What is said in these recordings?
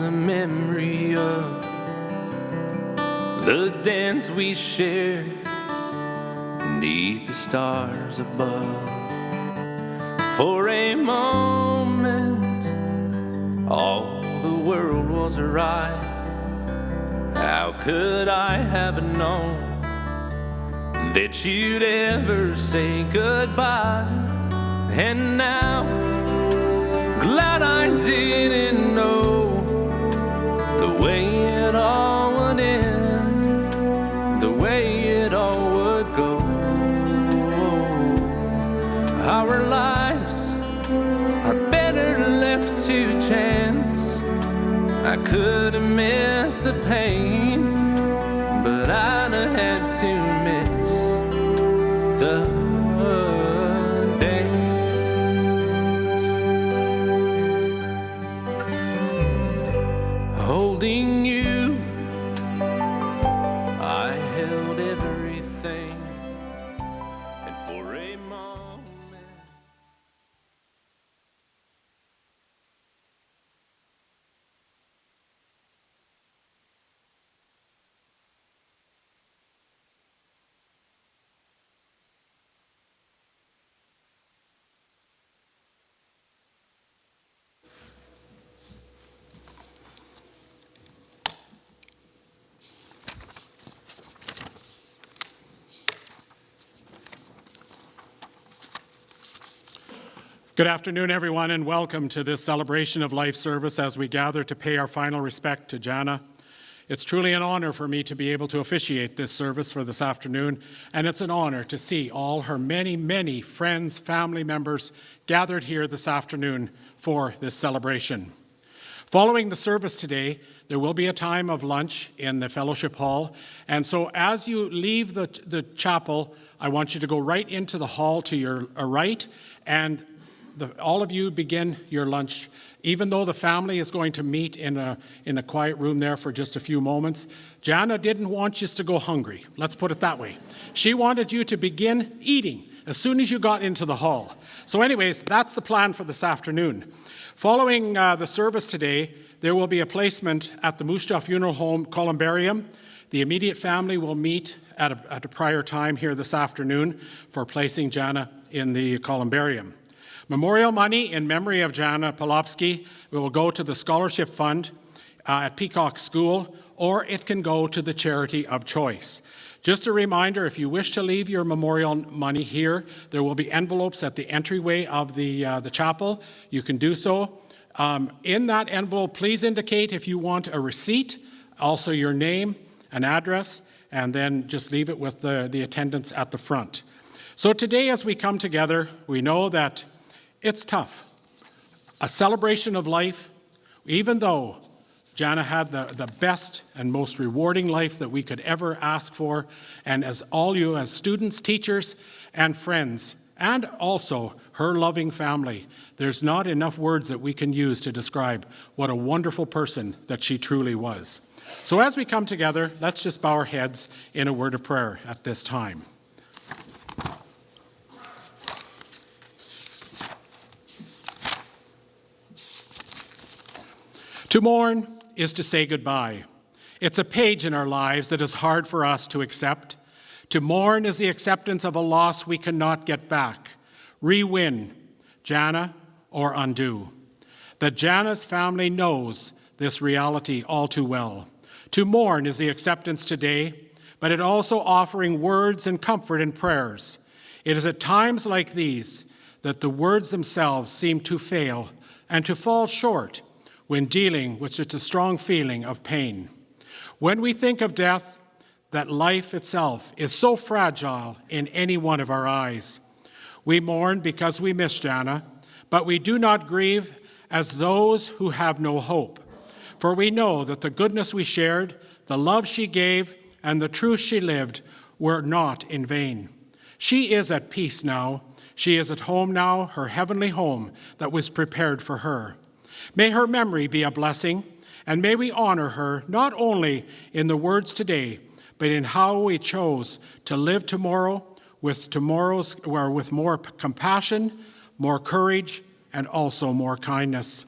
the memory of the dance we shared beneath the stars above. For a moment, all the world was right. How could I have known that you'd ever say goodbye? And now, glad I didn't know the way it all would end, the way it all would go. Our lives are better left to chance. I could have missed the pain, but I'd have had to miss the holding you, I held everything, and for a moment. Good afternoon, everyone, and welcome to this celebration of life service as we gather to pay our final respect to Jana. It's truly an honor for me to be able to officiate this service for this afternoon, and it's an honor to see all her many, many friends, family members gathered here this afternoon for this celebration. Following the service today, there will be a time of lunch in the fellowship hall, and so as you leave the chapel, I want you to go right into the hall to your right, and all of you begin your lunch. Even though the family is going to meet in a quiet room there for just a few moments, Jana didn't want you to go hungry. Let's put it that way. She wanted you to begin eating as soon as you got into the hall. So anyways, that's the plan for this afternoon. Following the service today, there will be a placement at the Moose Jaw Funeral Home Columbarium. The immediate family will meet at a prior time here this afternoon for placing Jana in the columbarium. Memorial money in memory of Jana Polupski will go to the scholarship fund at Peacock School, or it can go to the charity of choice. Just a reminder, if you wish to leave your memorial money here, there will be envelopes at the entryway of the chapel. You can do so. In that envelope, please indicate if you want a receipt, also your name, an address, and then just leave it with the attendants at the front. So today, as we come together, we know that it's tough. A celebration of life, even though Jana had the best and most rewarding life that we could ever ask for, and as all you as students, teachers, and friends, and also her loving family, there's not enough words that we can use to describe what a wonderful person that she truly was. So as we come together, let's just bow our heads in a word of prayer at this time. To mourn is to say goodbye. It's a page in our lives that is hard for us to accept. To mourn is the acceptance of a loss we cannot get back, re-win, Jana, or undo. That Jana's family knows this reality all too well. To mourn is the acceptance today, but it also offering words and comfort and prayers. It is at times like these that the words themselves seem to fail and to fall short when dealing with such a strong feeling of pain. When we think of death, that life itself is so fragile in any one of our eyes. We mourn because we miss Jana, but we do not grieve as those who have no hope. For we know that the goodness we shared, the love she gave, and the truth she lived were not in vain. She is at peace now. She is at home now, her heavenly home that was prepared for her. May her memory be a blessing, and may we honor her not only in the words today, but in how we chose to live tomorrow with more compassion, more courage, and also more kindness.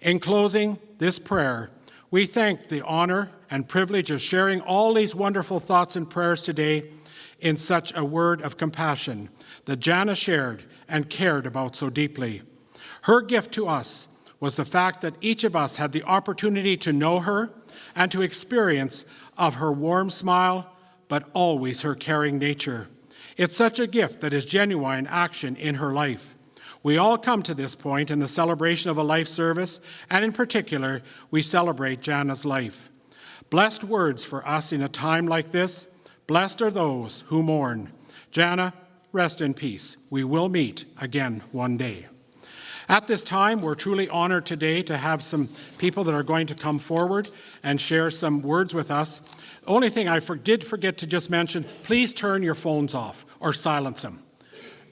In closing this prayer, We thank the honor and privilege of sharing all these wonderful thoughts and prayers today in such a word of compassion that Jana shared and cared about so deeply. Her gift to us was the fact that each of us had the opportunity to know her and to experience of her warm smile, but always her caring nature. It's such a gift that is genuine action in her life. We all come to this point in the celebration of a life service, and in particular, we celebrate Jana's life. Blessed words for us in a time like this. Blessed are those who mourn. Jana, rest in peace. We will meet again one day. At this time, we're truly honored today to have some people that are going to come forward and share some words with us. The only thing I did forget to just mention, please turn your phones off or silence them.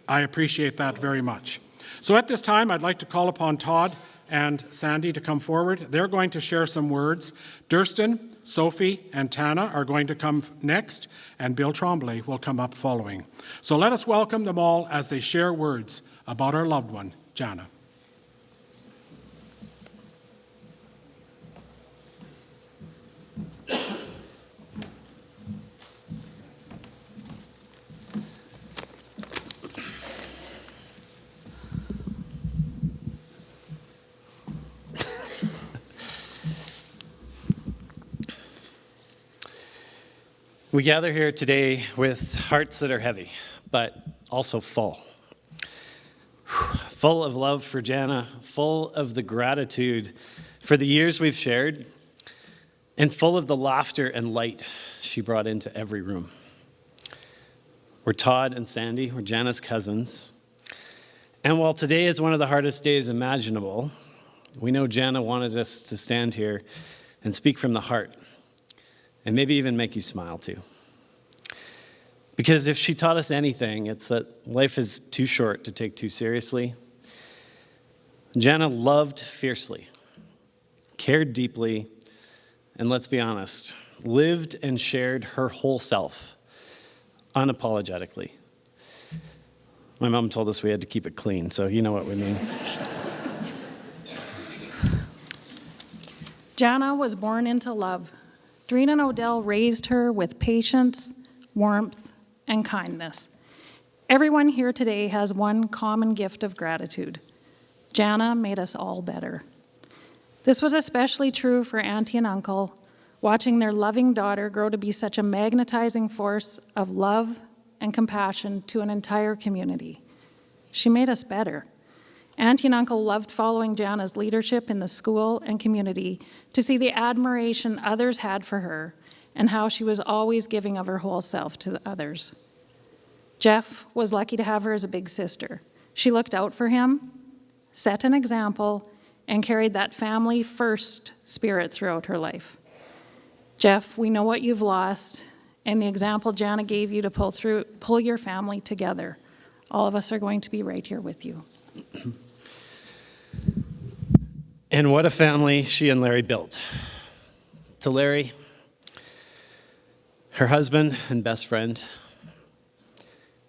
I appreciate that very much. So at this time, I'd like to call upon Todd and Sandy to come forward. They're going to share some words. Durston, Sophie, and Tana are going to come next, and Bill Tremblay will come up following. So let us welcome them all as they share words about our loved one, Jana. We gather here today with hearts that are heavy, but also full. Full of love for Jana, full of the gratitude for the years we've shared, and full of the laughter and light she brought into every room. We're Todd and Sandy, we're Jana's cousins. And while today is one of the hardest days imaginable, we know Jana wanted us to stand here and speak from the heart, and maybe even make you smile too. Because if she taught us anything, it's that life is too short to take too seriously. Jana loved fiercely, cared deeply, and let's be honest, lived and shared her whole self unapologetically. My mom told us we had to keep it clean, so you know what we mean. Jana was born into love. Drina and Odell raised her with patience, warmth, and kindness. Everyone here today has one common gift of gratitude. Jana made us all better. This was especially true for Auntie and Uncle, watching their loving daughter grow to be such a magnetizing force of love and compassion to an entire community. She made us better. Auntie and Uncle loved following Jana's leadership in the school and community to see the admiration others had for her and how she was always giving of her whole self to others. Jeff was lucky to have her as a big sister. She looked out for him, set an example, and carried that family-first spirit throughout her life. Jeff, we know what you've lost and the example Jana gave you to pull your family together. All of us are going to be right here with you. And what a family she and Larry built. To Larry, her husband and best friend,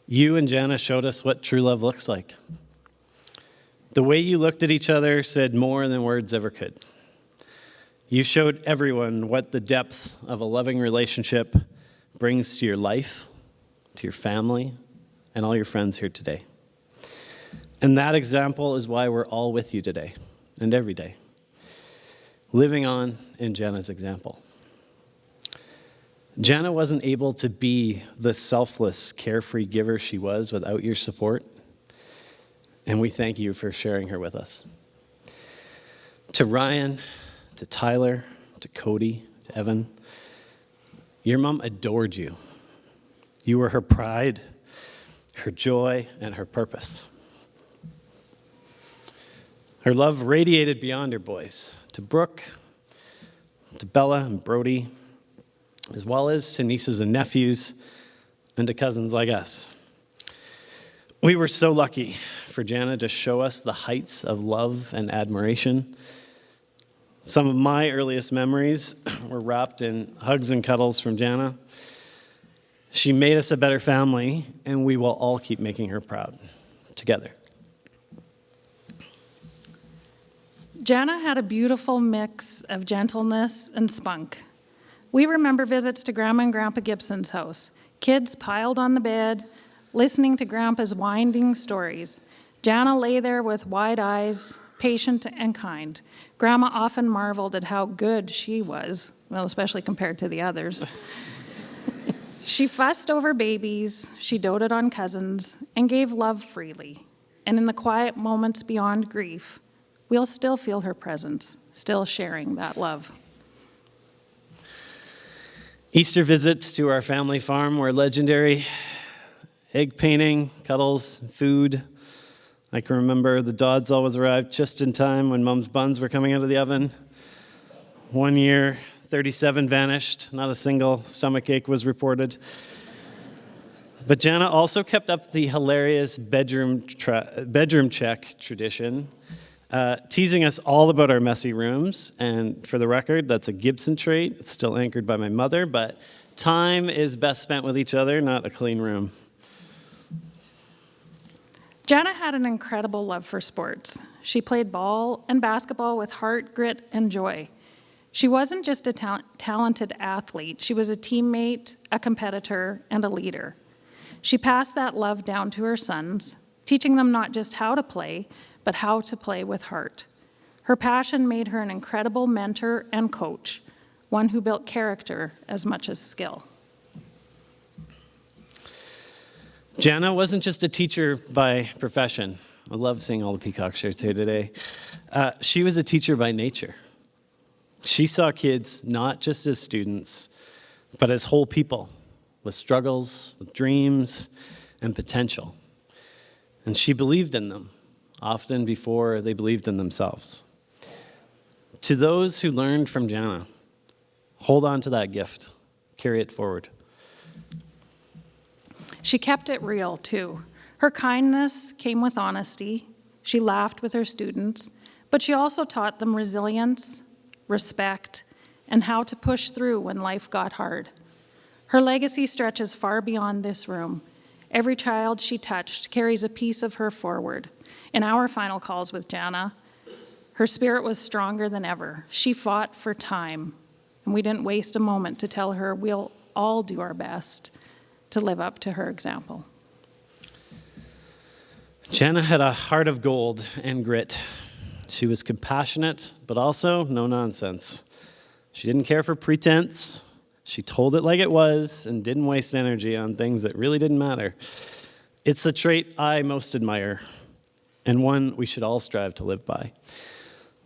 you and Jana showed us what true love looks like. The way you looked at each other said more than words ever could. You showed everyone what the depth of a loving relationship brings to your life, to your family, and all your friends here today. And that example is why we're all with you today and every day, living on in Jana's example. Jana wasn't able to be the selfless, carefree giver she was without your support, and we thank you for sharing her with us. To Ryan, to Tyler, to Cody, to Evan, your mom adored you. You were her pride, her joy, and her purpose. Her love radiated beyond her boys, to Brooke, to Bella and Brody, as well as to nieces and nephews, and to cousins like us. We were so lucky for Jana to show us the heights of love and admiration. Some of my earliest memories were wrapped in hugs and cuddles from Jana. She made us a better family, and we will all keep making her proud, together. Jana had a beautiful mix of gentleness and spunk. We remember visits to Grandma and Grandpa Gibson's house. Kids piled on the bed, listening to Grandpa's winding stories. Jana lay there with wide eyes, patient and kind. Grandma often marveled at how good she was, well, especially compared to the others. She fussed over babies, she doted on cousins, and gave love freely. And in the quiet moments beyond grief, we'll still feel her presence, still sharing that love. Easter visits to our family farm were legendary. Egg painting, cuddles, food. I can remember the Dodds always arrived just in time when Mom's buns were coming out of the oven. One year, 37 vanished. Not a single stomachache was reported. But Jana also kept up the hilarious bedroom check tradition, teasing us all about our messy rooms. And for the record, that's a Gibson trait. It's still anchored by my mother, but time is best spent with each other, not a clean room. Jana had an incredible love for sports. She played ball and basketball with heart, grit, and joy. She wasn't just a talented athlete. She was a teammate, a competitor, and a leader. She passed that love down to her sons, teaching them not just how to play, but how to play with heart. Her passion made her an incredible mentor and coach, one who built character as much as skill. Jana wasn't just a teacher by profession. I love seeing all the peacock shirts here today. She was a teacher by nature. She saw kids not just as students, but as whole people with struggles, with dreams, and potential. And she believed in them, often before they believed in themselves. To those who learned from Jana, hold on to that gift, carry it forward. She kept it real, too. Her kindness came with honesty. She laughed with her students, but she also taught them resilience, respect, and how to push through when life got hard. Her legacy stretches far beyond this room. Every child she touched carries a piece of her forward. In our final calls with Jana, her spirit was stronger than ever. She fought for time, and we didn't waste a moment to tell her we'll all do our best to live up to her example. Jana had a heart of gold and grit. She was compassionate, but also no nonsense. She didn't care for pretense. She told it like it was and didn't waste energy on things that really didn't matter. It's a trait I most admire, and one we should all strive to live by.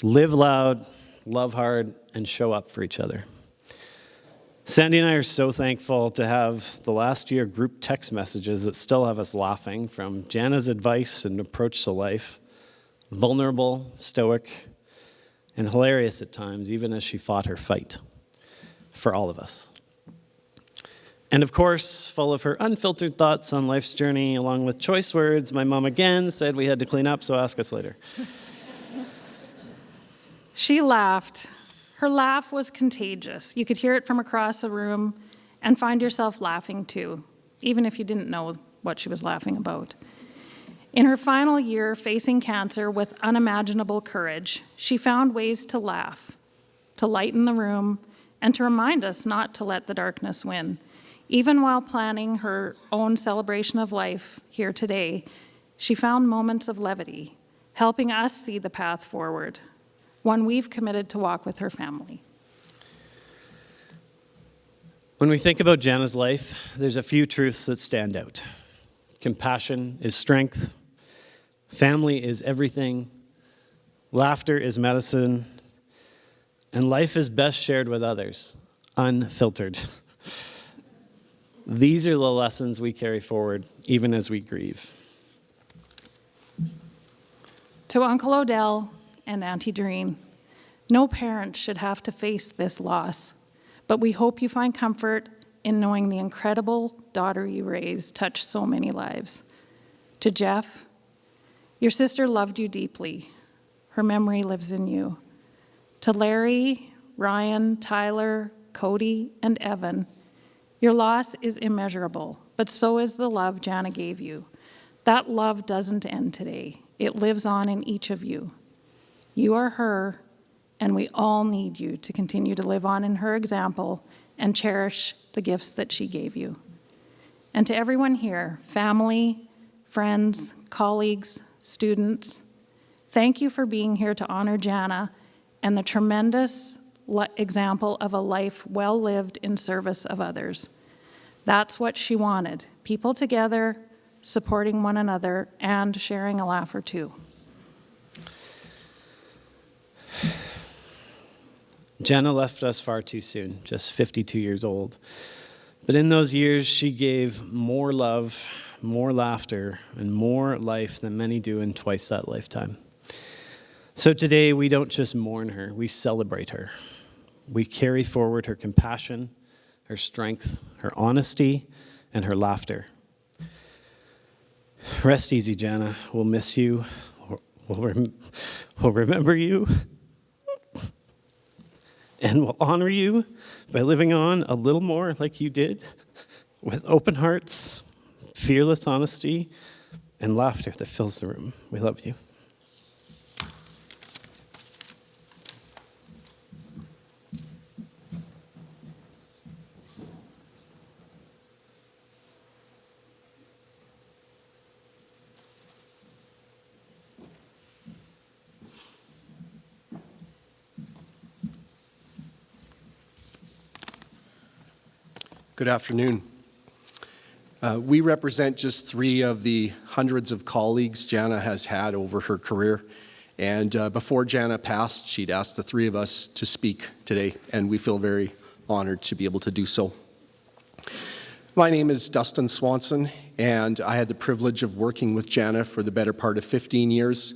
Live loud, love hard, and show up for each other. Sandy and I are so thankful to have the last year group text messages that still have us laughing from Jana's advice and approach to life. Vulnerable, stoic, and hilarious at times, even as she fought her fight for all of us. And of course, full of her unfiltered thoughts on life's journey, along with choice words, my mom again said we had to clean up, so ask us later. She laughed. Her laugh was contagious. You could hear it from across the room and find yourself laughing too, even if you didn't know what she was laughing about. In her final year, facing cancer with unimaginable courage, she found ways to laugh, to lighten the room, and to remind us not to let the darkness win. Even while planning her own celebration of life here today, she found moments of levity, helping us see the path forward, one we've committed to walk with her family. When we think about Jana's life, there's a few truths that stand out. Compassion is strength. Family is everything. Laughter is medicine. And life is best shared with others, unfiltered. These are the lessons we carry forward, even as we grieve. To Uncle Odell and Auntie Doreen, no parent should have to face this loss, but we hope you find comfort in knowing the incredible daughter you raised touched so many lives. To Jeff, your sister loved you deeply. Her memory lives in you. To Larry, Ryan, Tyler, Cody, and Evan, your loss is immeasurable, but so is the love Jana gave you. That love doesn't end today. It lives on in each of you. You are her, and we all need you to continue to live on in her example and cherish the gifts that she gave you. And to everyone here, family, friends, colleagues, students, thank you for being here to honor Jana and the tremendous example of a life well lived in service of others. That's what she wanted, people together, supporting one another, and sharing a laugh or two. Jana left us far too soon, just 52 years old. But in those years, she gave more love, more laughter, and more life than many do in twice that lifetime. So today, we don't just mourn her, we celebrate her. We carry forward her compassion, her strength, her honesty, and her laughter. Rest easy, Jana. We'll miss you. We'll remember you. And we'll honor you by living on a little more like you did, with open hearts, fearless honesty, and laughter that fills the room. We love you. Good afternoon. We represent just 3 of the hundreds of colleagues Jana has had over her career. And before Jana passed, she'd asked the 3 of us to speak today, and we feel very honored to be able to do so. My name is Dustin Swanson, and I had the privilege of working with Jana for the better part of 15 years.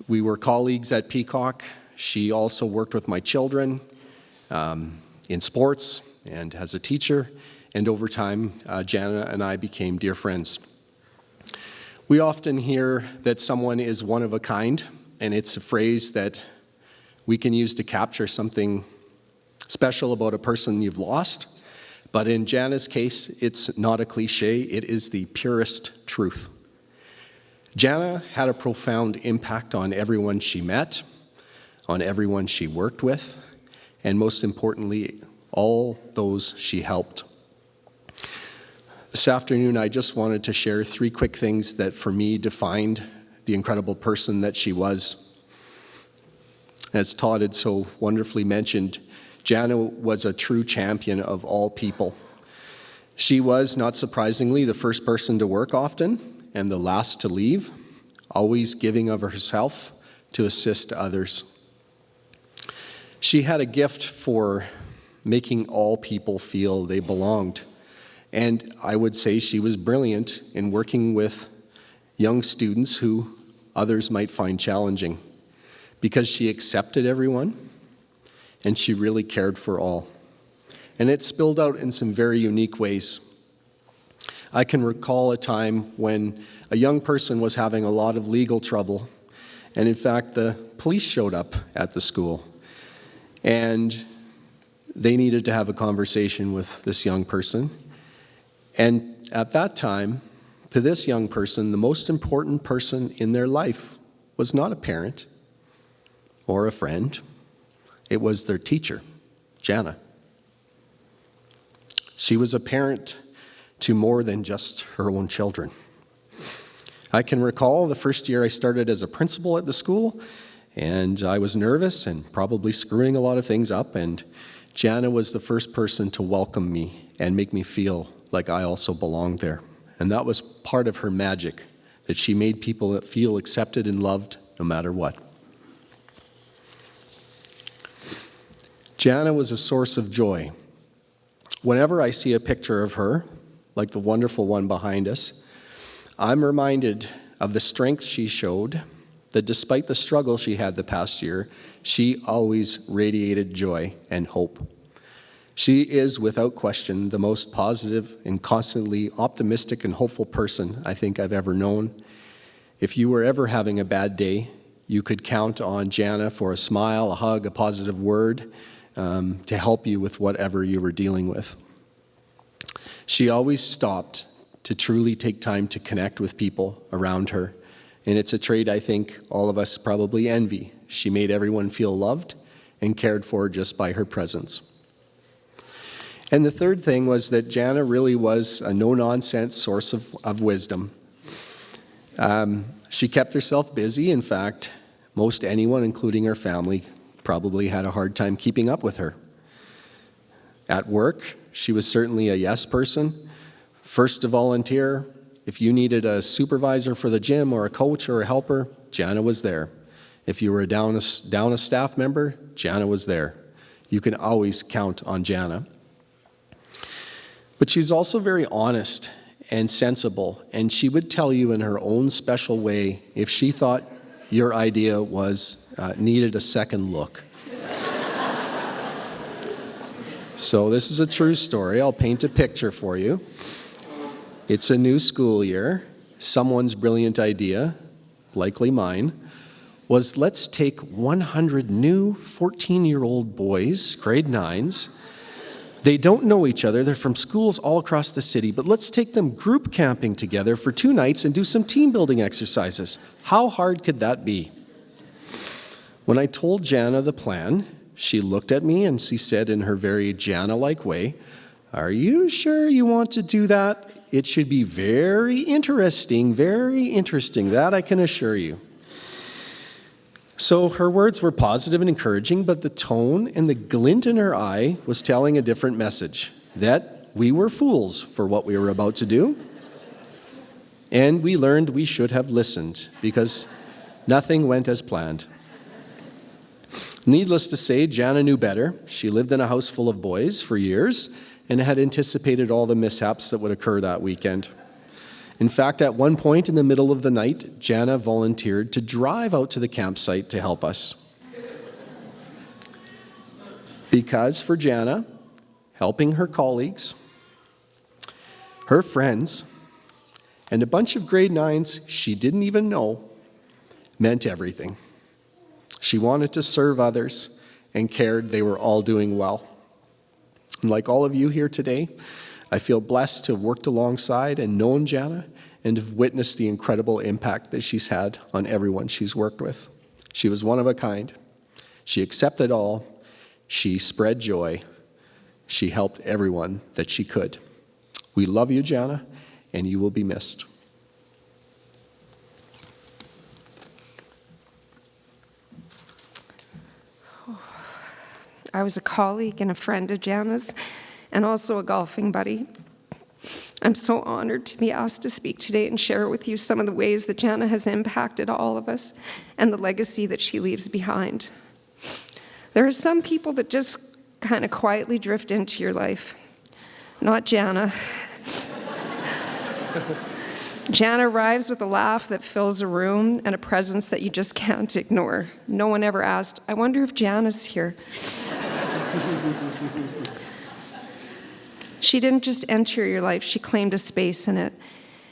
We were colleagues at Peacock. She also worked with my children in sports and as a teacher, and over time, Jana and I became dear friends. We often hear that someone is one of a kind, and it's a phrase that we can use to capture something special about a person you've lost. But in Jana's case, it's not a cliche, it is the purest truth. Jana had a profound impact on everyone she met, on everyone she worked with, and most importantly, all those she helped. This afternoon, I just wanted to share 3 quick things that for me defined the incredible person that she was. As Todd had so wonderfully mentioned, Jana was a true champion of all people. She was, not surprisingly, the first person to work often and the last to leave, always giving of herself to assist others. She had a gift for making all people feel they belonged. And I would say she was brilliant in working with young students who others might find challenging, because she accepted everyone and she really cared for all. And it spilled out in some very unique ways. I can recall a time when a young person was having a lot of legal trouble, and in fact the police showed up at the school, and they needed to have a conversation with this young person. And at that time, to this young person, the most important person in their life was not a parent or a friend. It was their teacher, Jana. She was a parent to more than just her own children. I can recall the first year I started as a principal at the school, and I was nervous and probably screwing a lot of things up, and Jana was the first person to welcome me and make me feel like I also belonged there. And that was part of her magic, that she made people feel accepted and loved no matter what. Jana was a source of joy. Whenever I see a picture of her, like the wonderful one behind us, I'm reminded of the strength she showed, that despite the struggle she had the past year, she always radiated joy and hope. She is, without question, the most positive and constantly optimistic and hopeful person I think I've ever known. If you were ever having a bad day, you could count on Jana for a smile, a hug, a positive word to help you with whatever you were dealing with. She always stopped to truly take time to connect with people around her And it's a trait I think all of us probably envy. She made everyone feel loved and cared for just by her presence. And the third thing was that Jana really was a no-nonsense source of wisdom. She kept herself busy. In fact, most anyone, including her family, probably had a hard time keeping up with her. At work, she was certainly a yes person, first to volunteer. If you needed a supervisor for the gym or a coach or a helper, Jana was there. If you were down a staff member, Jana was there. You can always count on Jana. But she's also very honest and sensible, and she would tell you in her own special way if she thought your idea needed a second look. So this is a true story. I'll paint a picture for you. It's a new school year. Someone's brilliant idea, likely mine, was let's take 100 new 14-year-old boys, grade 9s. They don't know each other. They're from schools all across the city, but let's take them group camping together for 2 nights and do some team building exercises. How hard could that be? When I told Jana the plan, she looked at me and she said in her very Jana-like way, "Are you sure you want to do that? It should be very interesting, that I can assure you." So her words were positive and encouraging, but the tone and the glint in her eye was telling a different message, that we were fools for what we were about to do. And we learned we should have listened, because nothing went as planned. Needless to say, Jana knew better. She lived in a house full of boys for years and had anticipated all the mishaps that would occur that weekend. In fact, at one point in the middle of the night, Jana volunteered to drive out to the campsite to help us. Because for Jana, helping her colleagues, her friends, and a bunch of grade 9s she didn't even know meant everything. She wanted to serve others and cared they were all doing well. And like all of you here today, I feel blessed to have worked alongside and known Jana and have witnessed the incredible impact that she's had on everyone she's worked with. She was one of a kind. She accepted all. She spread joy. She helped everyone that she could. We love you, Jana, and you will be missed. I was a colleague and a friend of Jana's, and also a golfing buddy. I'm so honored to be asked to speak today and share with you some of the ways that Jana has impacted all of us and the legacy that she leaves behind. There are some people that just kind of quietly drift into your life. Not Jana. Jana arrives with a laugh that fills a room and a presence that you just can't ignore. No one ever asked, "I wonder if Jana's here." She didn't just enter your life, she claimed a space in it.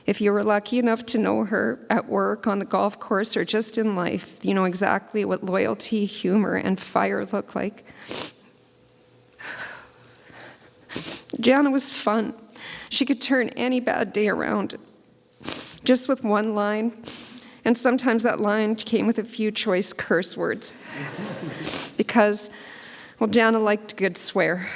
If you were lucky enough to know her at work, on the golf course, or just in life, you know exactly what loyalty, humor, and fire look like. Jana was fun. She could turn any bad day around, just with one line, and sometimes that line came with a few choice curse words. Because, well, Jana liked a good swear.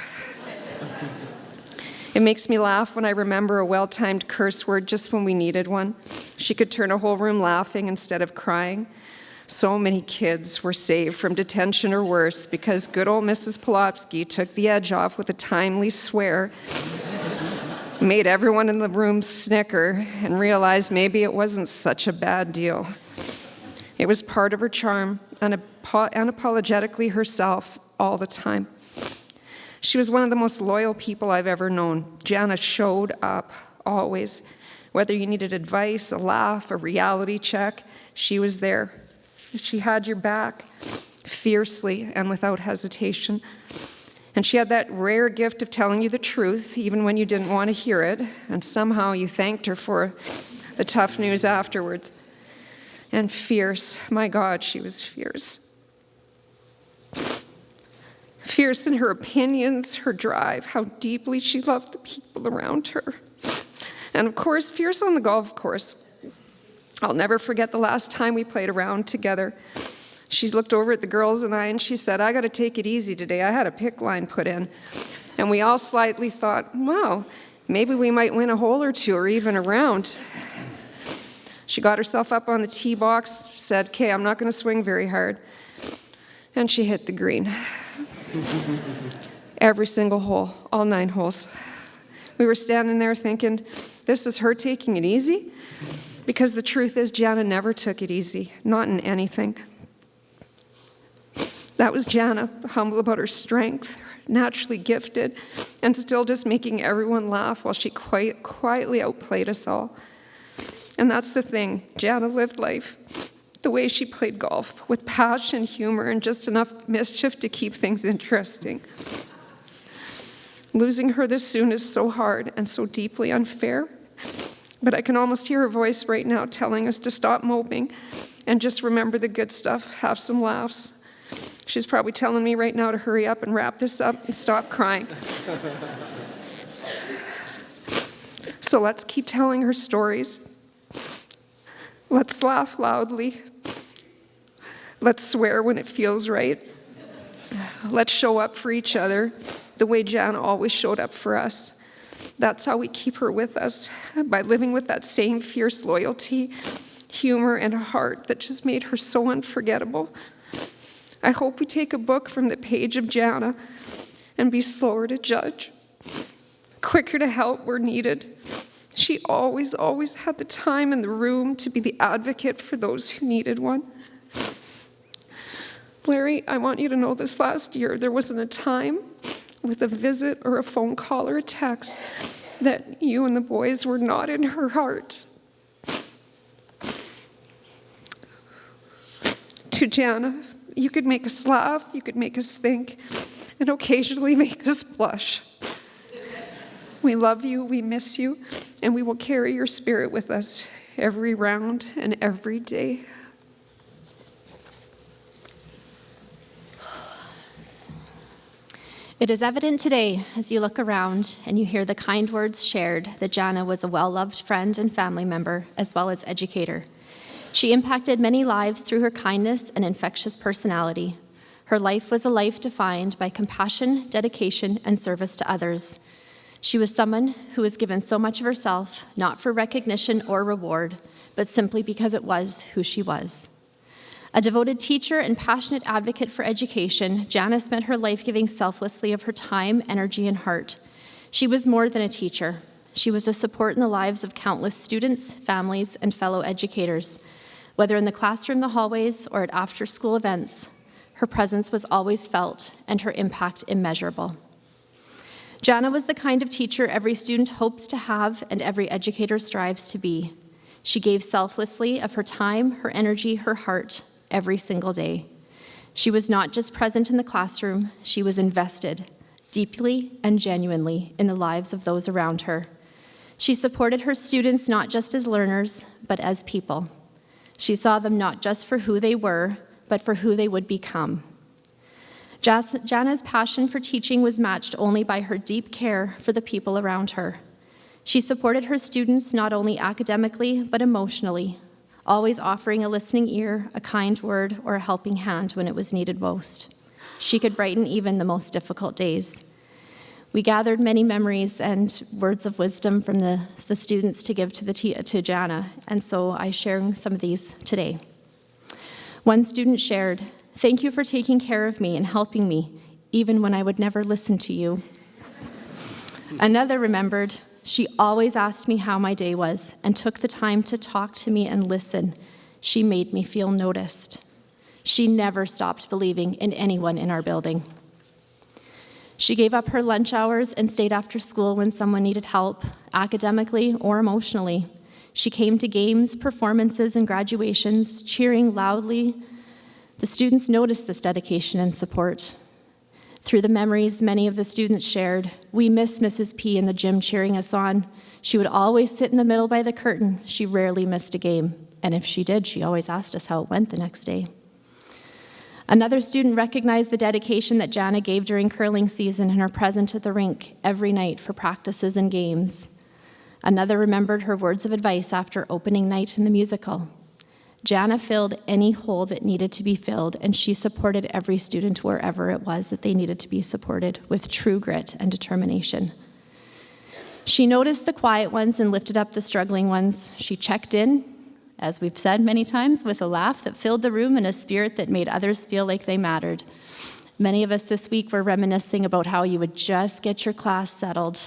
It makes me laugh when I remember a well-timed curse word just when we needed one. She could turn a whole room laughing instead of crying. So many kids were saved from detention or worse because good old Mrs. Polupski took the edge off with a timely swear, made everyone in the room snicker, and realize maybe it wasn't such a bad deal. It was part of her charm, unapologetically herself all the time. She was one of the most loyal people I've ever known. Jana showed up, always. Whether you needed advice, a laugh, a reality check, she was there. She had your back, fiercely and without hesitation. And she had that rare gift of telling you the truth, even when you didn't want to hear it, and somehow you thanked her for the tough news afterwards. And fierce, my God, she was fierce. Fierce in her opinions, her drive, how deeply she loved the people around her. And of course, fierce on the golf course. I'll never forget the last time we played around together. She looked over at the girls and I, and she said, "I got to take it easy today. I had a pick line put in." And we all slightly thought, wow, maybe we might win a hole or two or even a round. She got herself up on the tee box, said, "Okay, I'm not going to swing very hard." And she hit the green. Every single hole, all 9 holes. We were standing there thinking, this is her taking it easy? Because the truth is, Jana never took it easy, not in anything. That was Jana, humble about her strength, naturally gifted, and still just making everyone laugh while she quietly outplayed us all. And that's the thing, Jana lived life the way she played golf, with passion, humor, and just enough mischief to keep things interesting. Losing her this soon is so hard and so deeply unfair, but I can almost hear her voice right now telling us to stop moping and just remember the good stuff, have some laughs. She's probably telling me right now to hurry up and wrap this up and stop crying. So let's keep telling her stories. Let's laugh loudly. Let's swear when it feels right. Let's show up for each other the way Jana always showed up for us. That's how we keep her with us, by living with that same fierce loyalty, humor, and a heart that just made her so unforgettable. I hope we take a book from the page of Jana and be slower to judge, quicker to help where needed. She always had the time and the room to be the advocate for those who needed one. Larry, I want you to know this last year, there wasn't a time with a visit or a phone call or a text that you and the boys were not in her heart. To Jana, you could make us laugh, you could make us think, and occasionally make us blush. We love you, we miss you, and we will carry your spirit with us every round and every day. It is evident today, as you look around and you hear the kind words shared, that Jana was a well-loved friend and family member, as well as educator. She impacted many lives through her kindness and infectious personality. Her life was a life defined by compassion, dedication, and service to others. She was someone who was given so much of herself, not for recognition or reward, but simply because it was who she was. A devoted teacher and passionate advocate for education, Jana spent her life giving selflessly of her time, energy, and heart. She was more than a teacher. She was a support in the lives of countless students, families, and fellow educators. Whether in the classroom, the hallways, or at after-school events, her presence was always felt and her impact immeasurable. Jana was the kind of teacher every student hopes to have and every educator strives to be. She gave selflessly of her time, her energy, her heart, every single day. She was not just present in the classroom, she was invested deeply and genuinely in the lives of those around her. She supported her students not just as learners, but as people. She saw them not just for who they were, but for who they would become. Jana's passion for teaching was matched only by her deep care for the people around her. She supported her students not only academically, but emotionally, always offering a listening ear, a kind word, or a helping hand when it was needed most. She could brighten even the most difficult days. We gathered many memories and words of wisdom from the students to give to Jana, and so I share some of these today. One student shared, "Thank you for taking care of me and helping me, even when I would never listen to you." Another remembered, "She always asked me how my day was and took the time to talk to me and listen. She made me feel noticed." She never stopped believing in anyone in our building. She gave up her lunch hours and stayed after school when someone needed help, academically or emotionally. She came to games, performances, and graduations, cheering loudly. The students noticed this dedication and support. Through the memories many of the students shared, we miss Mrs. P in the gym cheering us on. She would always sit in the middle by the curtain. She rarely missed a game, and if she did, she always asked us how it went the next day. Another student recognized the dedication that Jana gave during curling season and her presence at the rink every night for practices and games. Another remembered her words of advice after opening night in the musical. Jana filled any hole that needed to be filled, and she supported every student wherever it was that they needed to be supported with true grit and determination. She noticed the quiet ones and lifted up the struggling ones. She checked in, as we've said many times, with a laugh that filled the room and a spirit that made others feel like they mattered. Many of us this week were reminiscing about how you would just get your class settled.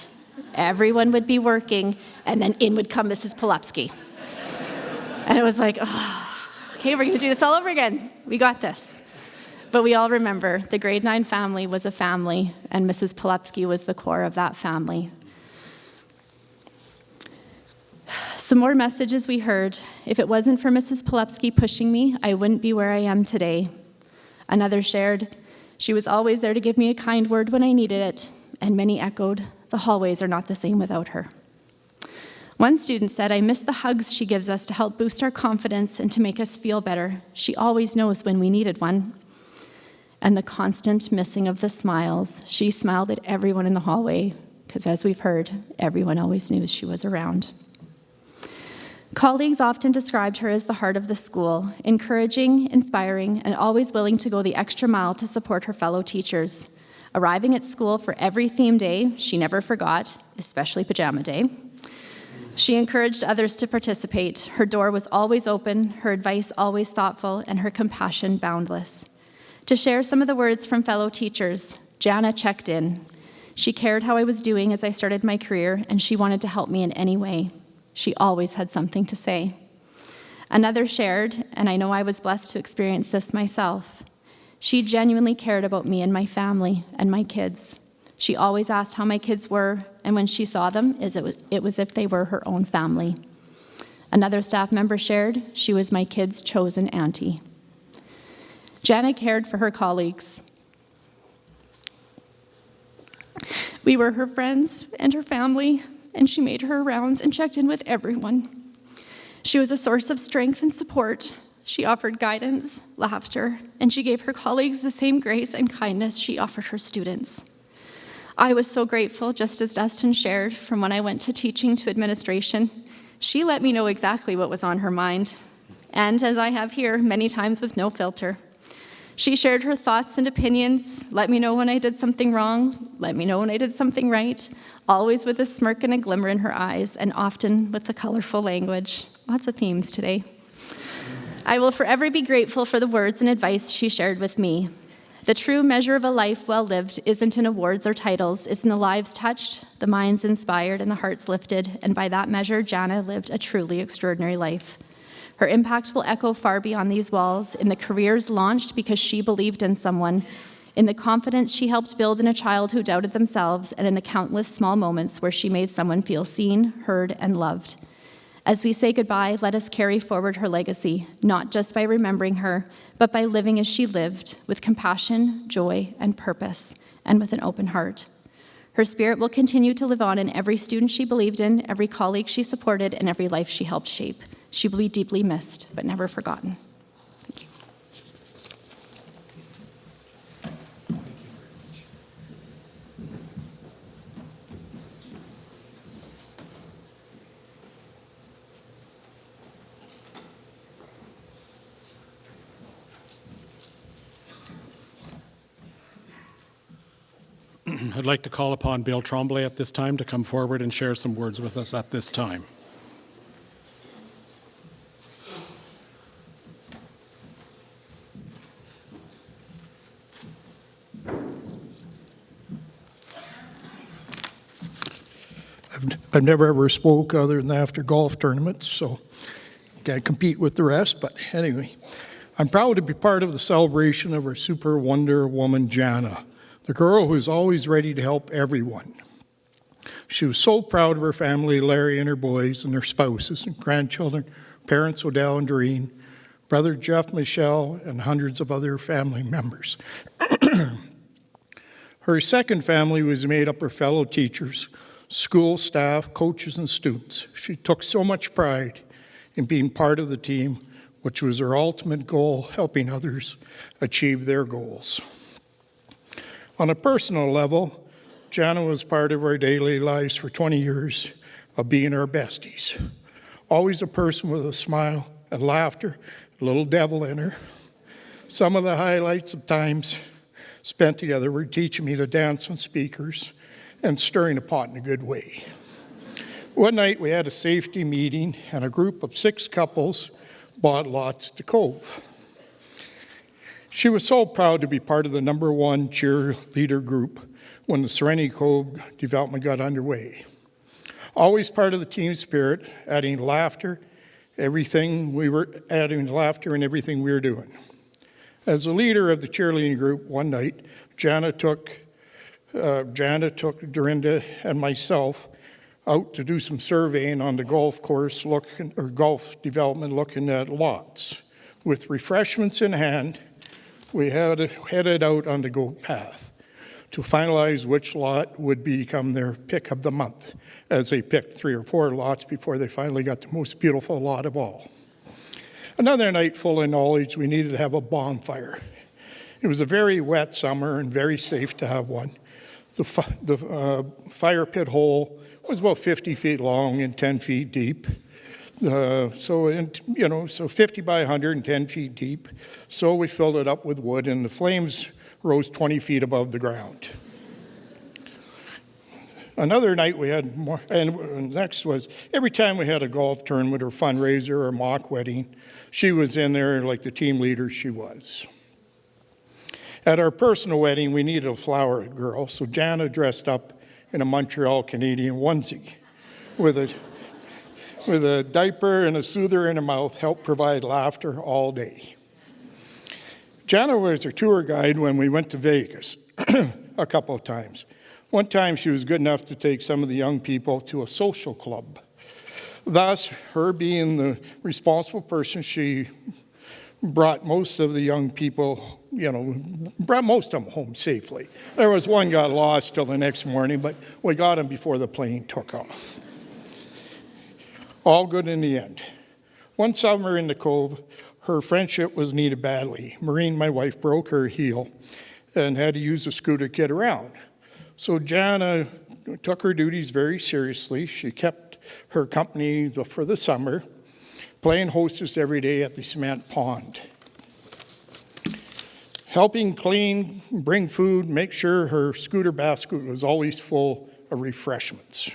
Everyone would be working, and then in would come Mrs. Polupski. And it was like, oh, okay, we're going to do this all over again. We got this. But we all remember the grade 9 family was a family, and Mrs. Polupski was the core of that family. Some more messages we heard. If it wasn't for Mrs. Polupski pushing me, I wouldn't be where I am today. Another shared, she was always there to give me a kind word when I needed it. And many echoed, the hallways are not the same without her. One student said, I miss the hugs she gives us to help boost our confidence and to make us feel better. She always knows when we needed one. And the constant missing of the smiles. She smiled at everyone in the hallway, because as we've heard, everyone always knew she was around. Colleagues often described her as the heart of the school, encouraging, inspiring, and always willing to go the extra mile to support her fellow teachers. Arriving at school for every theme day, she never forgot, especially pajama day. She encouraged others to participate. Her door was always open, her advice always thoughtful, and her compassion boundless. To share some of the words from fellow teachers, Jana checked in. She cared how I was doing as I started my career, and she wanted to help me in any way. She always had something to say. Another shared, and I know I was blessed to experience this myself. She genuinely cared about me and my family and my kids. She always asked how my kids were, and when she saw them, it was if they were her own family. Another staff member shared, she was my kids' chosen auntie. Jana cared for her colleagues. We were her friends and her family, and she made her rounds and checked in with everyone. She was a source of strength and support. She offered guidance, laughter, and she gave her colleagues the same grace and kindness she offered her students. I was so grateful, just as Dustin shared, from when I went to teaching to administration. She let me know exactly what was on her mind, and as I have here, many times with no filter. She shared her thoughts and opinions, let me know when I did something wrong, let me know when I did something right, always with a smirk and a glimmer in her eyes, and often with the colorful language. Lots of themes today. I will forever be grateful for the words and advice she shared with me. The true measure of a life well lived isn't in awards or titles, it's in the lives touched, the minds inspired, and the hearts lifted, and by that measure, Jana lived a truly extraordinary life. Her impact will echo far beyond these walls, in the careers launched because she believed in someone, in the confidence she helped build in a child who doubted themselves, and in the countless small moments where she made someone feel seen, heard, and loved. As we say goodbye, let us carry forward her legacy, not just by remembering her, but by living as she lived, with compassion, joy, and purpose, and with an open heart. Her spirit will continue to live on in every student she believed in, every colleague she supported, and every life she helped shape. She will be deeply missed, but never forgotten. Thank you. I'd like to call upon Bill Tremblay at this time to come forward and share some words with us at this time. I've never ever spoke other than after golf tournaments, so can't compete with the rest. But anyway, I'm proud to be part of the celebration of our super wonder woman, Jana, the girl who's always ready to help everyone. She was so proud of her family, Larry and her boys and their spouses and grandchildren, parents Odell and Doreen, brother Jeff, Michelle, and hundreds of other family members. Her second family was made up of fellow teachers, school staff, coaches, and students. She took so much pride in being part of the team, which was her ultimate goal, helping others achieve their goals. On a personal level, Jana was part of our daily lives for 20 years of being our besties. Always a person with a smile and laughter a little devil in her. Some of the highlights of times spent together were teaching me to dance on speakers and stirring the pot in a good way. One night we had a safety meeting and a group of 6 couples bought lots to Cove. She was so proud to be part of the #1 cheerleader group when the Serenity Cove development got underway. Always part of the team spirit, adding laughter in everything we were doing. As the leader of the cheerleading group one night, Jana took Dorinda and myself out to do some surveying on the golf course, golf development, looking at lots. With refreshments in hand, we headed out on the goat path to finalize which lot would become their pick of the month, as they picked 3 or 4 lots before they finally got the most beautiful lot of all. Another night full of knowledge, we needed to have a bonfire. It was a very wet summer and very safe to have one. The fire pit hole was about 50 feet long and 10 feet deep. So 50 by 100 and 10 feet deep. So we filled it up with wood, and the flames rose 20 feet above the ground. Another night we had more, and next was every time we had a golf tournament or fundraiser or mock wedding, she was in there like the team leader she was. At our personal wedding, we needed a flower girl, so Jana dressed up in a Montreal Canadian onesie with a diaper and a soother in her mouth, helped provide laughter all day. Jana was our tour guide when we went to Vegas a couple of times. One time she was good enough to take some of the young people to a social club. Thus, her being the responsible person, she brought most of the young people, brought most of them home safely. There was one got lost till the next morning, but we got him before the plane took off. All good in the end. One summer in the Cove, her friendship was needed badly. Maureen, my wife, broke her heel and had to use a scooter to get around. So Jana took her duties very seriously. She kept her company for the summer, playing hostess every day at the cement pond. Helping clean, bring food, make sure her scooter basket was always full of refreshments.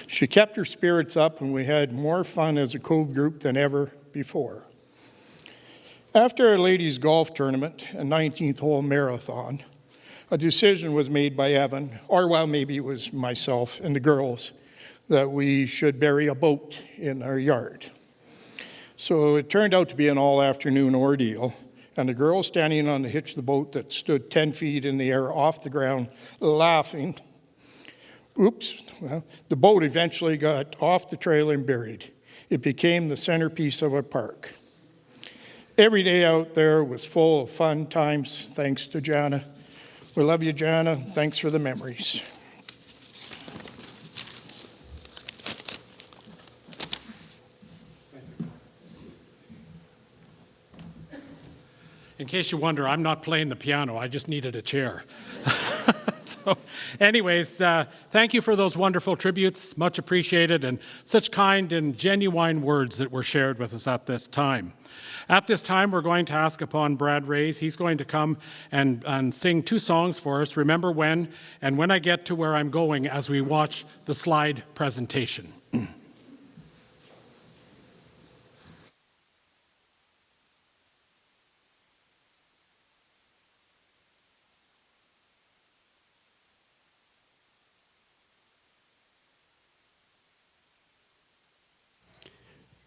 She kept her spirits up, and we had more fun as a Cove group than ever before. After our ladies' golf tournament, a 19th hole marathon, a decision was made by Evan, or well, maybe it was myself and the girls, that we should bury a boat in our yard. So it turned out to be an all-afternoon ordeal, and the girls standing on the hitch of the boat that stood 10 feet in the air off the ground, laughing. The boat eventually got off the trailer and buried. It became the centerpiece of our park. Every day out there was full of fun times, thanks to Jana. We love you, Jana. Thanks for the memories. In case you wonder, I'm not playing the piano. I just needed a chair. So anyways, thank you for those wonderful tributes. Much appreciated, and such kind and genuine words that were shared with us at this time. At this time, we're going to ask upon Brad Rays. He's going to come and sing 2 songs for us, Remember When, and When I Get to Where I'm Going, as we watch the slide presentation.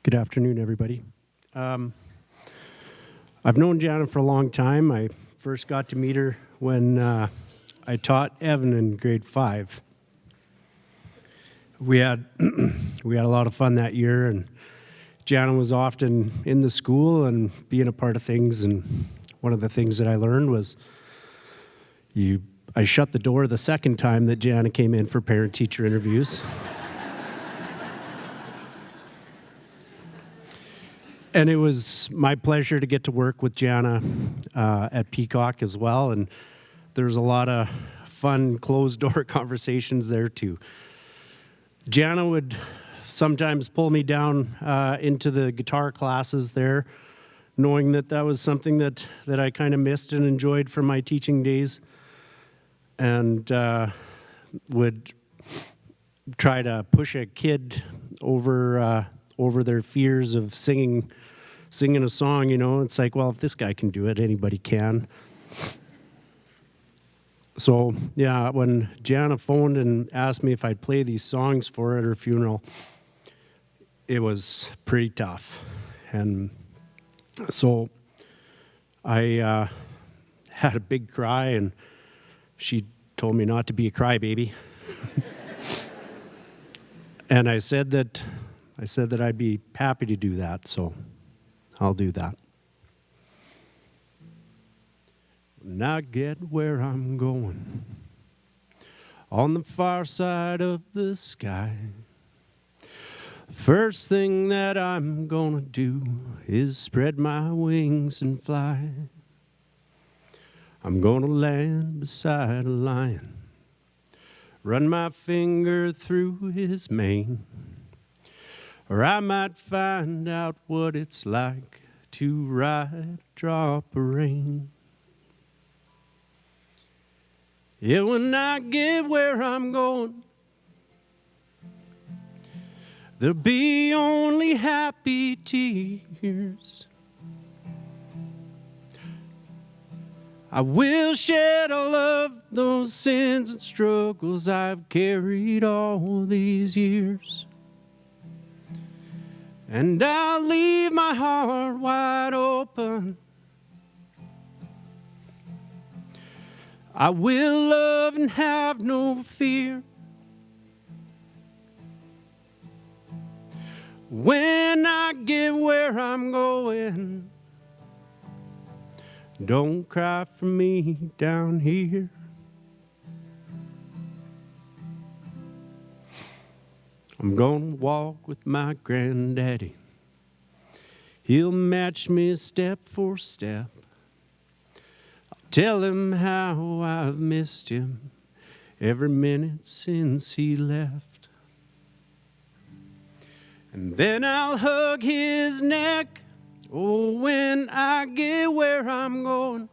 Good afternoon, everybody. I've known Jana for a long time. I first got to meet her when I taught Evan in grade 5. We had a lot of fun that year, and Jana was often in the school and being a part of things. And one of the things that I learned was I shut the door the second time that Jana came in for parent-teacher interviews. And it was my pleasure to get to work with Jana at Peacock as well. And there's a lot of fun closed-door conversations there, too. Jana would sometimes pull me down into the guitar classes there knowing that that was something that I kind of missed and enjoyed from my teaching days, and would try to push a kid over their fears of singing a song. It's like, well, if this guy can do it, anybody can. So yeah, when Jana phoned and asked me if I'd play these songs for her at her funeral, it was pretty tough. And so I had a big cry, and she told me not to be a crybaby. And I said that I'd be happy to do that, so I'll do that. When I get where I'm going, on the far side of the sky, first thing that I'm gonna do is spread my wings and fly. I'm gonna land beside a lion, run my finger through his mane, or I might find out what it's like to ride a drop of rain. Yeah, when I get where I'm going, there'll be only happy tears. I will shed all of those sins and struggles I've carried all these years. And I'll leave my heart wide open. I will love and have no fear. When I get where I'm going, don't cry for me down here. I'm gonna walk with my granddaddy. He'll match me step for step. Tell him how I've missed him every minute since he left. And then I'll hug his neck, oh, when I get where I'm going.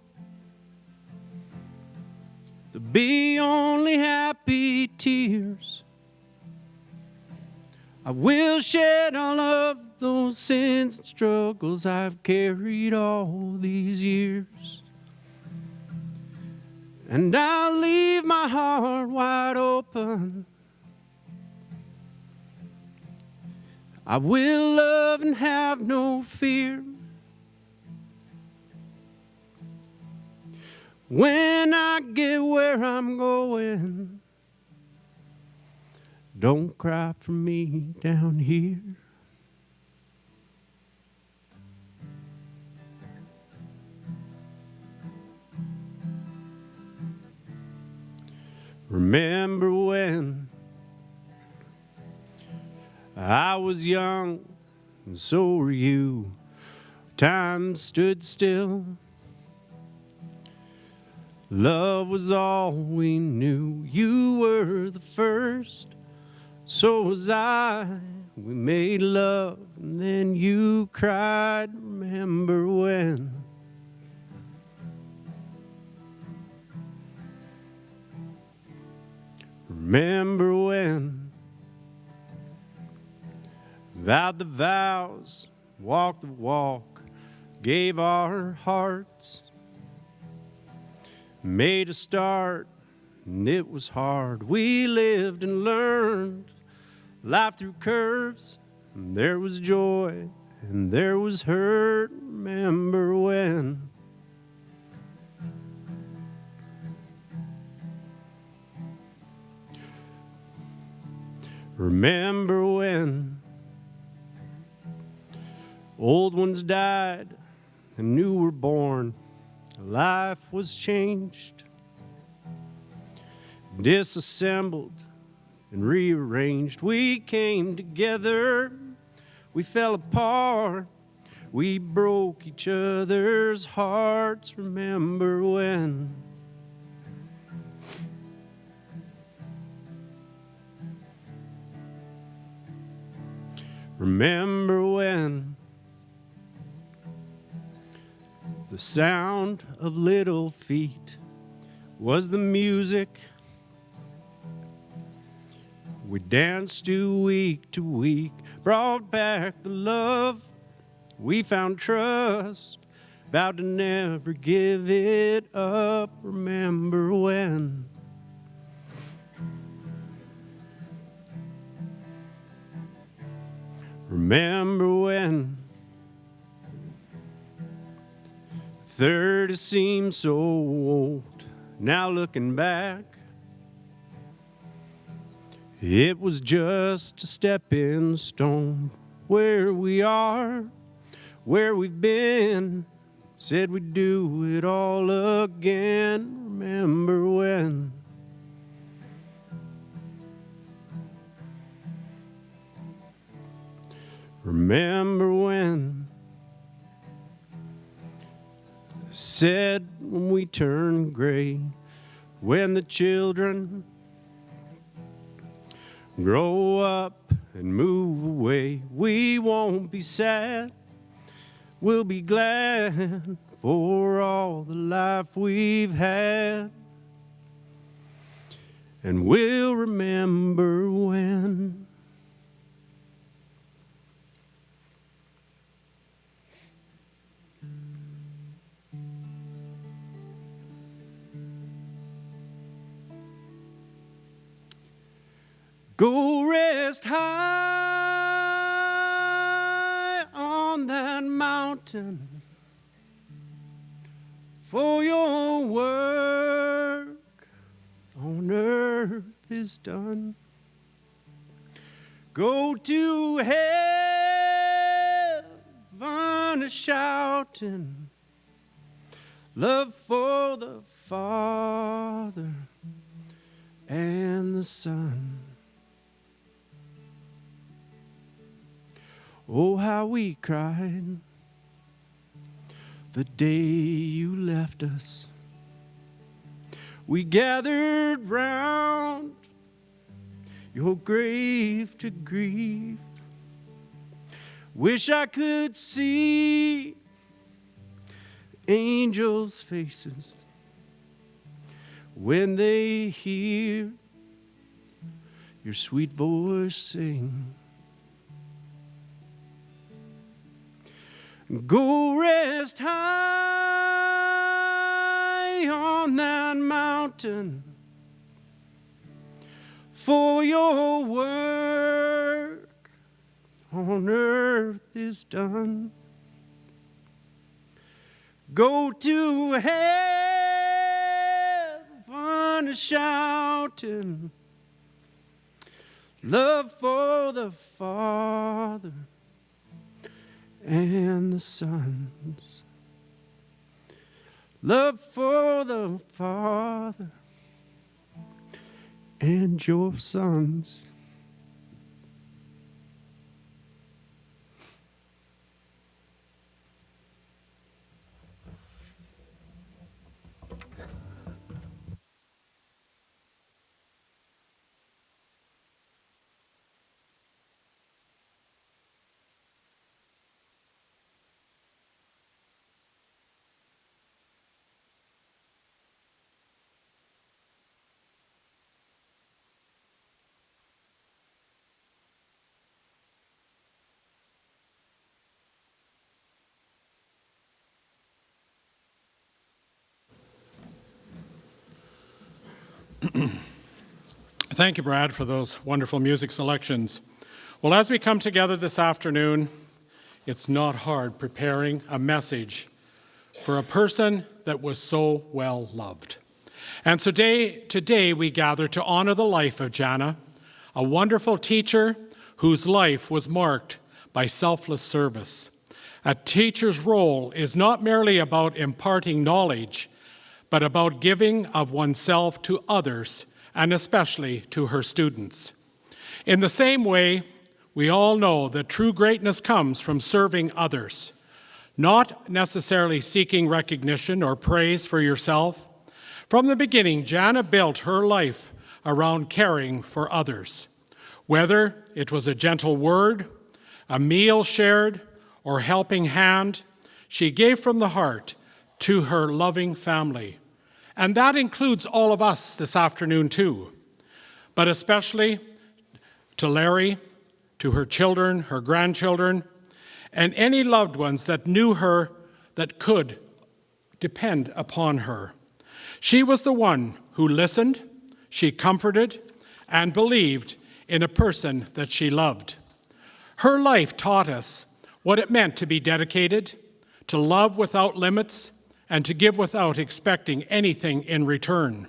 There'll be only happy tears. I will shed all of those sins and struggles I've carried all these years. And I'll leave my heart wide open. I will love and have no fear. When I get where I'm going, don't cry for me down here. Remember when I was young, and so were you. Time stood still. Love was all we knew. You were the first, so was I. We made love, and then you cried. Remember when? Remember when? Vowed the vows, walked the walk, gave our hearts, made a start, and it was hard. We lived and learned, life through curves, and there was joy, and there was hurt. Remember when? Remember when old ones died and new were born, life was changed, disassembled and rearranged. We came together, we fell apart, we broke each other's hearts. Remember when? Remember when The sound of little feet was the music we danced to week, brought back the love. We found trust, vowed to never give it up. Remember when? Remember when? 30 seems so old. Now looking back, it was just a stepping stone. Where we are, where we've been, said we'd do it all again. Remember when? Remember when? Said when we turn gray, when the children grow up and move away, we won't be sad, we'll be glad for all the life we've had. And we'll remember when. Go rest high on that mountain, for your work on earth is done. Go to heaven a-shouting, love for the Father and the Son. Oh, how we cried the day you left us. We gathered round your grave to grieve. Wish I could see angels' faces when they hear your sweet voice sing. Go rest high on that mountain, for your work on earth is done. Go to heaven a-shouting, love for the Father and the sons. Love for the Father and your sons. Thank you, Brad, for those wonderful music selections. Well, as we come together this afternoon, it's not hard preparing a message for a person that was so well loved. And today we gather to honor the life of Jana, a wonderful teacher whose life was marked by selfless service. A teacher's role is not merely about imparting knowledge, but about giving of oneself to others, and especially to her students. In the same way, we all know that true greatness comes from serving others, not necessarily seeking recognition or praise for yourself. From the beginning, Jana built her life around caring for others. Whether it was a gentle word, a meal shared, or helping hand, she gave from the heart, to her loving family. And that includes all of us this afternoon too, but especially to Larry, to her children, her grandchildren, and any loved ones that knew her that could depend upon her. She was the one who listened, she comforted, and believed in a person that she loved. Her life taught us what it meant to be dedicated, to love without limits, and to give without expecting anything in return.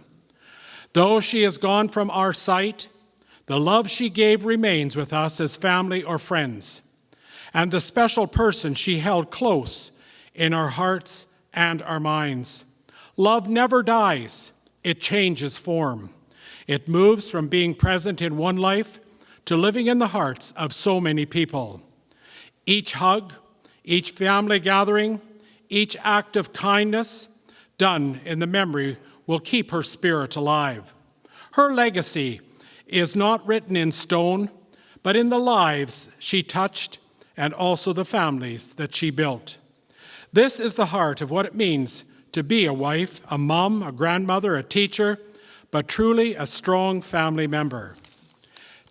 Though she is gone from our sight, the love she gave remains with us as family or friends, and the special person she held close in our hearts and our minds. Love never dies, it changes form. It moves from being present in one life to living in the hearts of so many people. Each hug, each family gathering, each act of kindness done in the memory will keep her spirit alive. Her legacy is not written in stone, but in the lives she touched and also the families that she built. This is the heart of what it means to be a wife, a mom, a grandmother, a teacher, but truly a strong family member.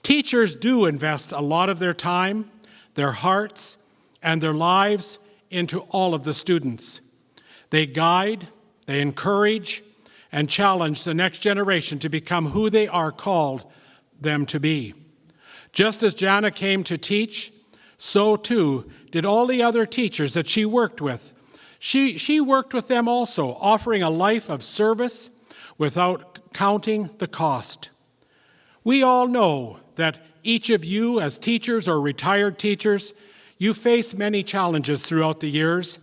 Teachers do invest a lot of their time, their hearts, and their lives into all of the students. They guide, they encourage, and challenge the next generation to become who they are called them to be. Just as Jana came to teach, so too did all the other teachers that she worked with. She worked with them also, offering a life of service without counting the cost. We all know that each of you as teachers or retired teachers, you face many challenges throughout the years,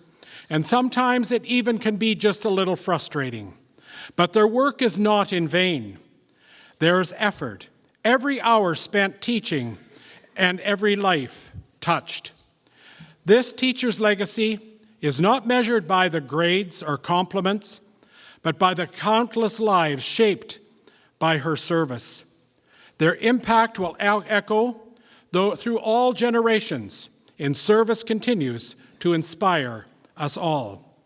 and sometimes it even can be just a little frustrating. But their work is not in vain. There is effort, every hour spent teaching, and every life touched. This teacher's legacy is not measured by the grades or compliments, but by the countless lives shaped by her service. Their impact will echo through all generations, and service continues to inspire us all.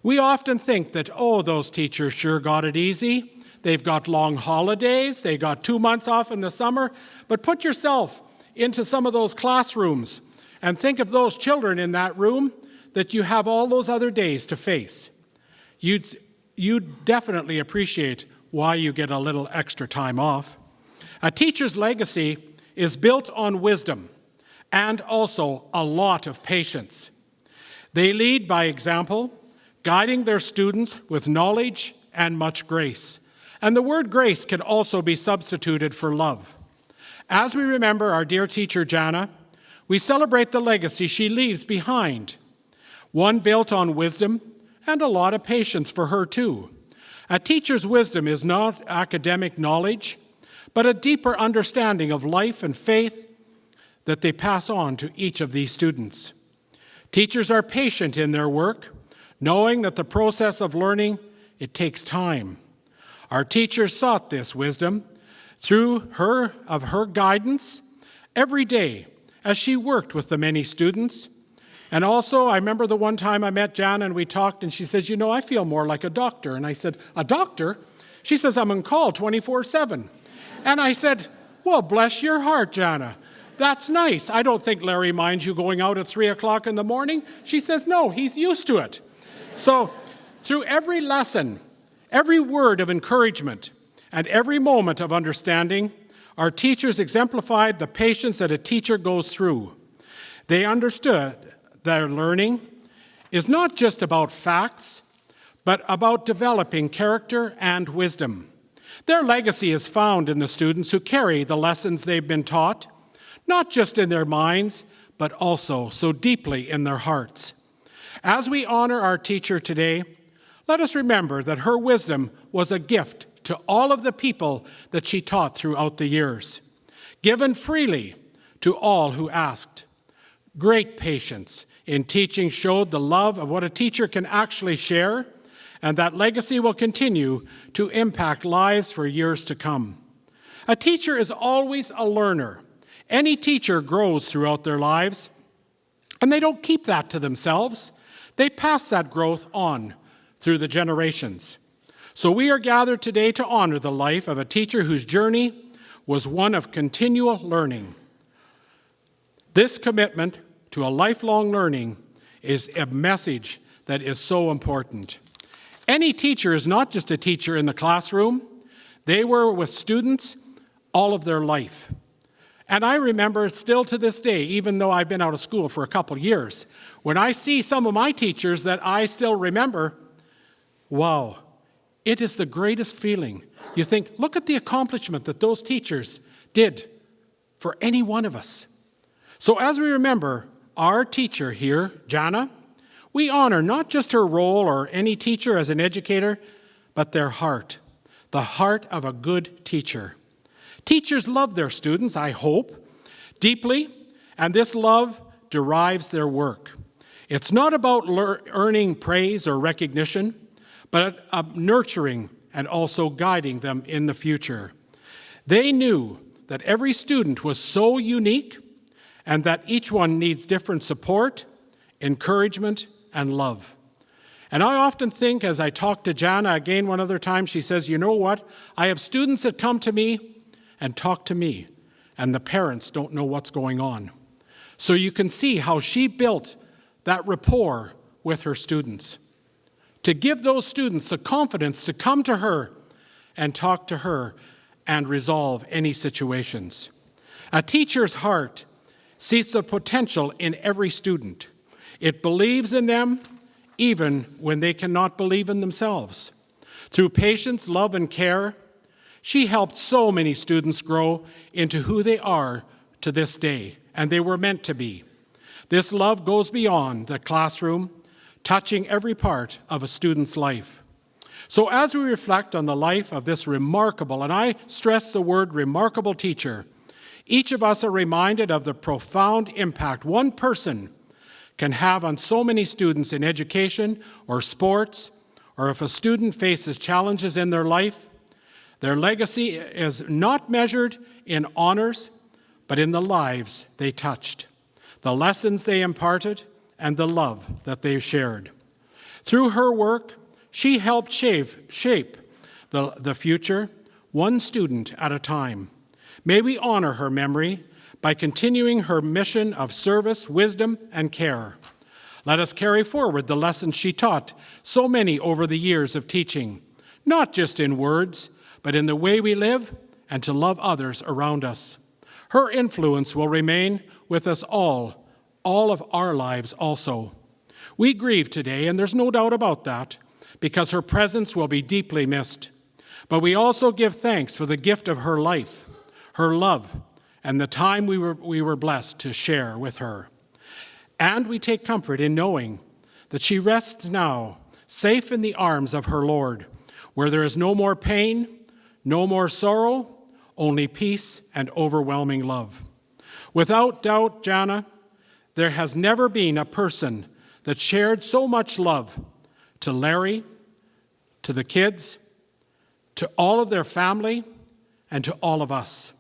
We often think that, oh, those teachers sure got it easy. They've got long holidays. They got 2 months off in the summer. But put yourself into some of those classrooms and think of those children in that room that you have all those other days to face. You'd definitely appreciate why you get a little extra time off. A teacher's legacy is built on wisdom and also a lot of patience. They lead by example, guiding their students with knowledge and much grace. And the word grace can also be substituted for love. As we remember our dear teacher Jana, we celebrate the legacy she leaves behind, one built on wisdom and a lot of patience for her too. A teacher's wisdom is not academic knowledge, but a deeper understanding of life and faith that they pass on to each of these students. Teachers are patient in their work, knowing that the process of learning, it takes time. Our teachers sought this wisdom through her guidance every day as she worked with the many students. And also, I remember the one time I met Jana and we talked, and she says, you know, I feel more like a doctor. And I said, a doctor? She says, I'm on call 24/7. And I said, well, bless your heart, Jana. That's nice. I don't think Larry minds you going out at 3 o'clock in the morning. She says, no, he's used to it. So through every lesson, every word of encouragement, and every moment of understanding, our teachers exemplified the patience that a teacher goes through. They understood that learning is not just about facts, but about developing character and wisdom. Their legacy is found in the students who carry the lessons they've been taught, not just in their minds, but also so deeply in their hearts. As we honor our teacher today, let us remember that her wisdom was a gift to all of the people that she taught throughout the years, given freely to all who asked. Great patience in teaching showed the love of what a teacher can actually share, and that legacy will continue to impact lives for years to come. A teacher is always a learner. Any teacher grows throughout their lives, and they don't keep that to themselves. They pass that growth on through the generations. So we are gathered today to honor the life of a teacher whose journey was one of continual learning. This commitment to a lifelong learning is a message that is so important. Any teacher is not just a teacher in the classroom. They were with students all of their life. And I remember still to this day, even though I've been out of school for a couple years, when I see some of my teachers that I still remember, wow, it is the greatest feeling. You think, look at the accomplishment that those teachers did for any one of us. So as we remember our teacher here, Jana, we honor not just her role or any teacher as an educator, but their heart, the heart of a good teacher. Teachers love their students, I hope, deeply, and this love derives their work. It's not about earning praise or recognition, but of nurturing and also guiding them in the future. They knew that every student was so unique and that each one needs different support, encouragement, and love. And I often think, as I talk to Jana again one other time, she says, you know what? I have students that come to me and talk to me, and the parents don't know what's going on. So you can see how she built that rapport with her students, to give those students the confidence to come to her and talk to her and resolve any situations. A teacher's heart sees the potential in every student. It believes in them even when they cannot believe in themselves. Through patience, love, and care, she helped so many students grow into who they are to this day, and they were meant to be. This love goes beyond the classroom, touching every part of a student's life. So as we reflect on the life of this remarkable, and I stress the word remarkable teacher, each of us are reminded of the profound impact one person can have on so many students in education or sports, or if a student faces challenges in their life. Their legacy is not measured in honors, but in the lives they touched, the lessons they imparted, and the love that they shared. Through her work, she helped shape the future, one student at a time. May we honor her memory by continuing her mission of service, wisdom, and care. Let us carry forward the lessons she taught so many over the years of teaching, not just in words, but in the way we live and to love others around us. Her influence will remain with us all of our lives also. We grieve today, and there's no doubt about that, because her presence will be deeply missed. But we also give thanks for the gift of her life, her love, and the time we were blessed to share with her. And we take comfort in knowing that she rests now, safe in the arms of her Lord, where there is no more pain, no more sorrow, only peace and overwhelming love. Without doubt, Jana, there has never been a person that shared so much love to Larry, to the kids, to all of their family, and to all of us.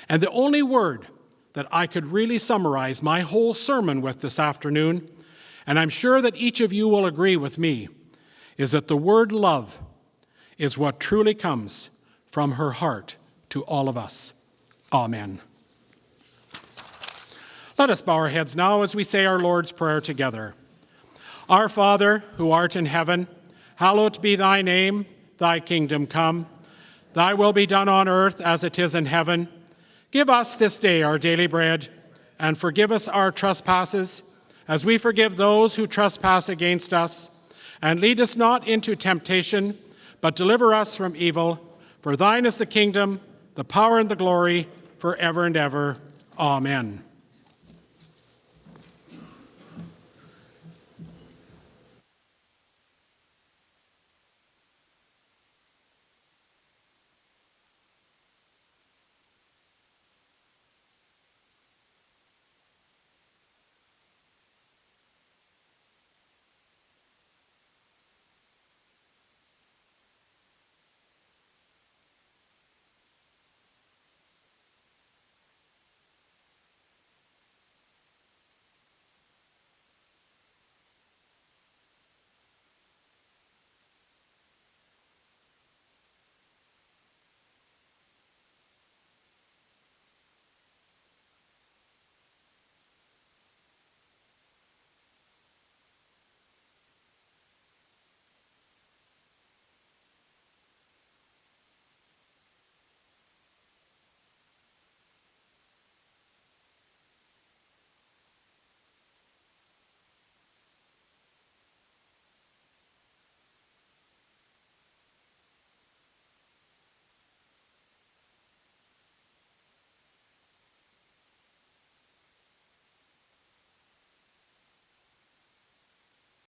And the only word that I could really summarize my whole sermon with this afternoon, and I'm sure that each of you will agree with me, is that the word love is what truly comes from her heart to all of us. Amen. Let us bow our heads now as we say our Lord's Prayer together. Our Father, who art in heaven, hallowed be thy name, thy kingdom come. Thy will be done on earth as it is in heaven. Give us this day our daily bread, and forgive us our trespasses, as we forgive those who trespass against us. And lead us not into temptation, but deliver us from evil. For thine is the kingdom, the power, and the glory, forever and ever. Amen.